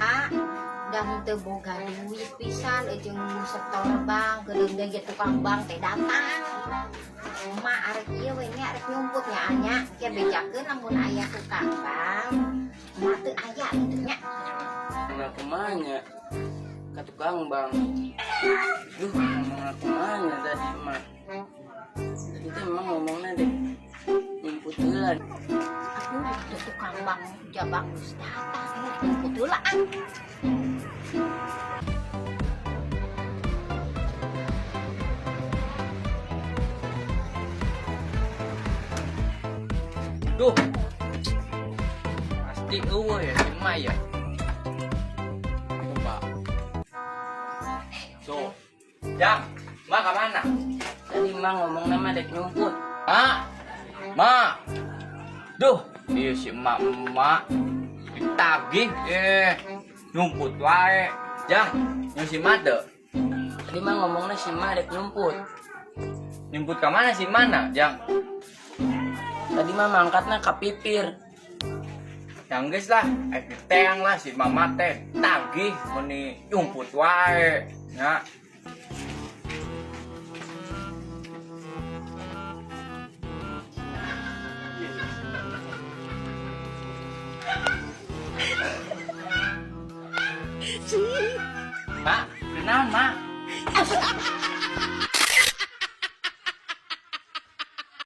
Ah, dah teu boga duit pisan jeung setor bank gedeung ge tukang bank teh datang. Emak arek ieu we nya arek nyumput nya anya ge bejakeun lamun aya tukang bank. Emak teu aya kitu nya. Mana kemana? Ke tukang bang. Mana kemana tadi emak? Tadi tuh emang ngomongnya deh nyumput bulan. Aduh, tuh tukang bank ja bagus datang nyumput heula ah. Duh, pasti eueuh ya si emak ya. Coba. Tuh, Jang, emak kemana? Tadi emak ngomong nama dek nyumput. Ah, mak. Duh, iya si emak ditagih, nyumput wae. Jang, yang si emak deh. Tadi emak ngomongnya si emak dek nyumput. Nyumput ke mana si mana, Jang? Tadi mah mangkatnya ke pipir. Yang geus lah, teang lah si mama teh tagih meni nyumput wae. Ya. Mak, kenal mak?